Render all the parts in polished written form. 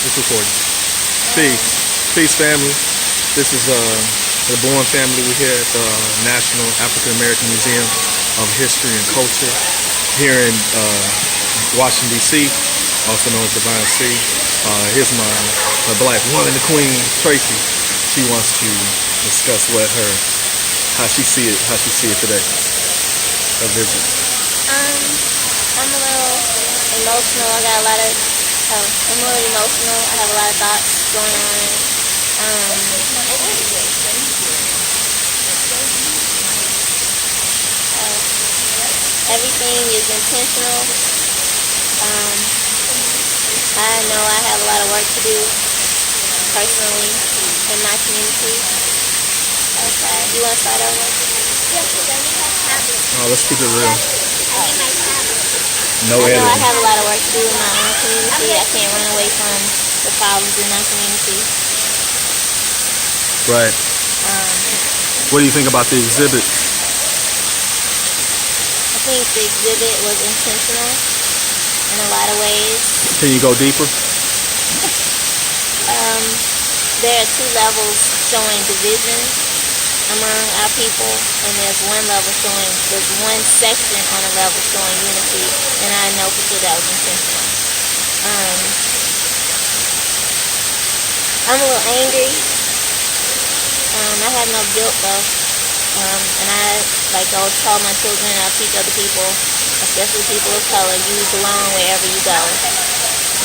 It's recording. Peace. Peace, family. This is the Bourne family. We're here at the National African American Museum of History and Culture here in Washington, D.C., also known as Divine C. Here's my black woman, the queen, Tracy. She wants to discuss how she see it today, her visit. I'm a little emotional. I'm a little emotional. I have a lot of thoughts going on. Everything is intentional. I know I have a lot of work to do personally in my community. Okay. You want to start over? Yes, I need my tablet. Oh, let's keep it real. I need my tablet. No I editing. know I have a lot of work to do in my own community. I can't run away from the problems in my community. Right. What do you think about the exhibit? I think the exhibit was intentional in a lot of ways. Can you go deeper? There are two levels showing division among our people, and there's one section on a level showing unity, and I know for sure that was intentional. I'm a little angry. I have no guilt though, and I tell my children, I'll teach other people, especially people of color, you belong wherever you go.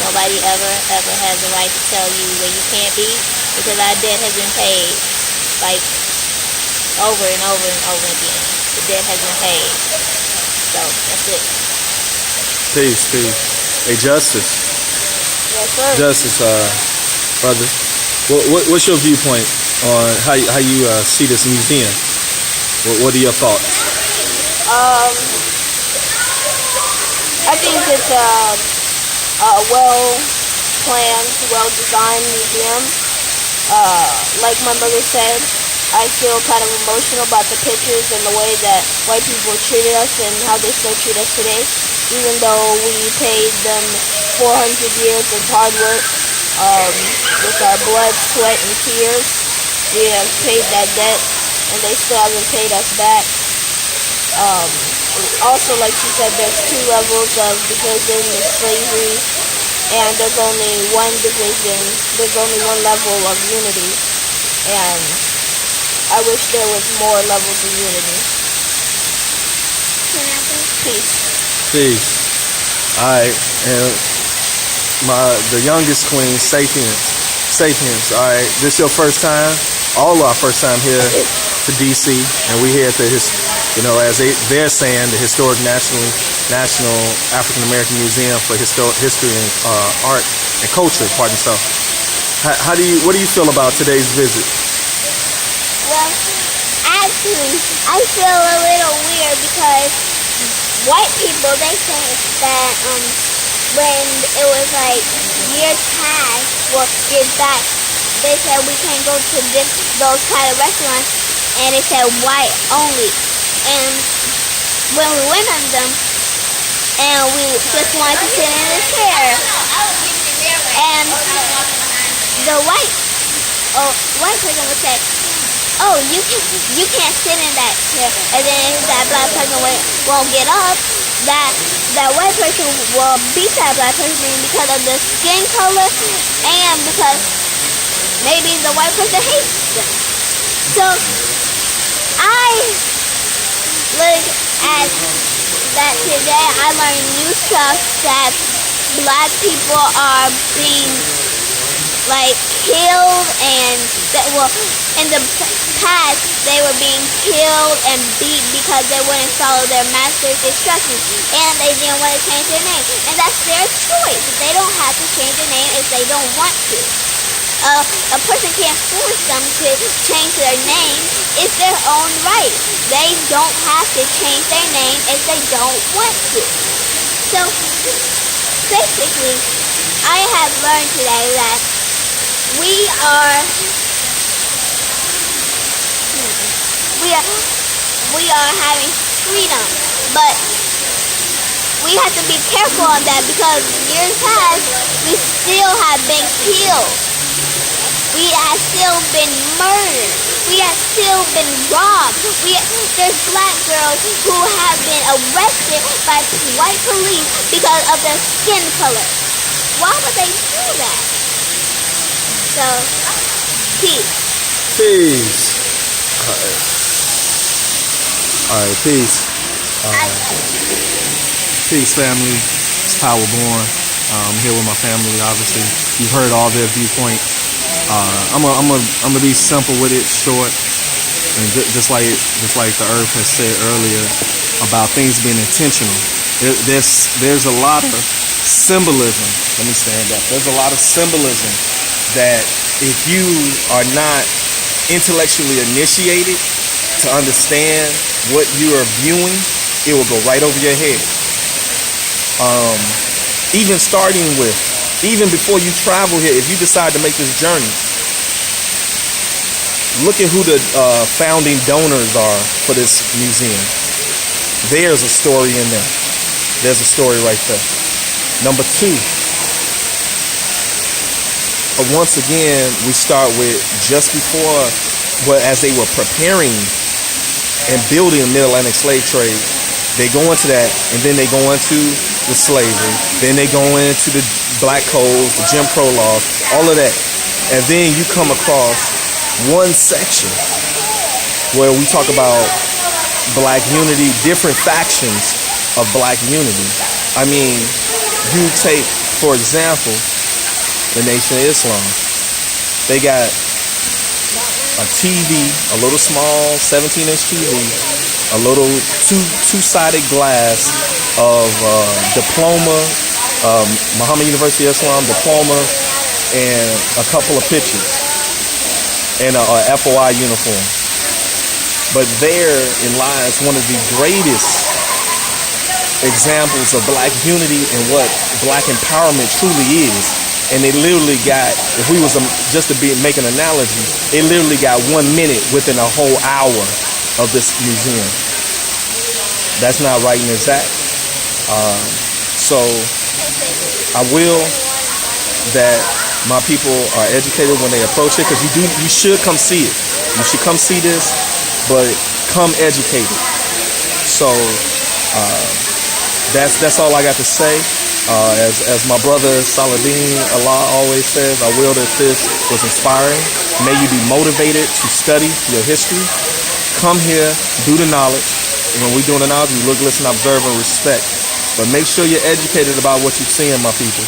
Nobody ever has the right to tell you where you can't be, because our debt has been paid, over and over and over again. The debt has been paid. So, that's it. Peace. Hey, Justice. Yes, sir. Justice, brother. What's your viewpoint on how you see this museum? What are your thoughts? I think it's a well-planned, well-designed museum. Like my mother said, I feel kind of emotional about the pictures and the way that white people treated us and how they still treat us today. Even though we paid them 400 years of hard work, with our blood, sweat, and tears, we have paid that debt, and they still haven't paid us back. Also, like she said, there's two levels of division, there's slavery, and there's only one division, there's only one level of unity, and I wish there was more levels of unity. Peace. Alright, and the youngest queen, Sapiens, alright, this your first time, all our first time here to DC, and we here at the as they're saying, the historic National African American Museum for History and Art and Culture. Pardon yourself. What do you feel about today's visit? Well, actually, I feel a little weird because white people, they say that when it was years back, they said we can't go to those kind of restaurants, and it said white only. And when we went on them, and we just wanted to sit in a chair, and the white person would say, "Oh, you can't sit in that chair," and then that black person won't get up. That white person will beat that black person because of the skin color, and because maybe the white person hates them. So I look at that today. I learned new stuff that black people are being killed, and in the past they were being killed and beat because they wouldn't follow their master's instructions, and they didn't want to change their name, and that's their choice. They don't have to change their name if they don't want to. A person can't force them to change their name. It's their own right. They don't have to change their name if they don't want to. So basically, I have learned today that we are having freedom, but we have to be careful on that because years past we still have been been killed. We have still been murdered. We have still been robbed. There's black girls who have been arrested by white police because of their skin color. Why would they do that? So, peace. Peace. All right, peace. Peace, family. It's Power Born. I'm here with my family, obviously. You've heard all their viewpoint. I'm gonna be simple with it, short, and just like the Earth has said earlier about things being intentional. There's a lot of symbolism. Let me stand up. There's a lot of symbolism that if you are not intellectually initiated to understand what you are viewing, it will go right over your head. Even before you travel here, if you decide to make this journey, look at who the founding donors are for this museum. There's a story in there. There's a story right there. Number two, once again, we start with just before, as they were preparing and building the Mid-Atlantic slave trade, they go into that, and then they go into the slavery, then they go into the black codes, the Jim Crow laws, all of that. And then you come across one section where we talk about black unity, different factions of black unity. I mean, you take, for example, the Nation of Islam. They got a TV, a little small 17-inch TV, a little two-sided glass of diploma, Muhammad University of Islam diploma, and a couple of pictures, and a FOI uniform. But therein lies one of the greatest examples of black unity and what black empowerment truly is. And they literally got, if we was just to make an analogy, they literally got 1 minute within a whole hour of this museum. That's not right and exact. So I will that my people are educated when they approach it, because you should come see it. You should come see this, but come educated. So that's all I got to say. As my brother Saladin Allah always says, I will that this was inspiring. May you be motivated to study your history. Come here, do the knowledge. When we're doing the knowledge, we look, listen, observe, and respect. But make sure you're educated about what you're seeing, my people.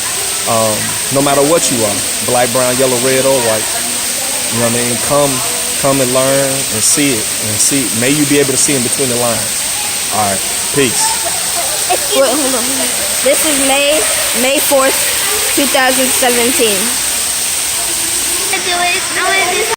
No matter what you are, black, brown, yellow, red, or white. You know what I mean? Come and learn and see it. And see. May you be able to see in between the lines. All right. Peace. Wait, hold on. This is May 4th, 2017. I want to do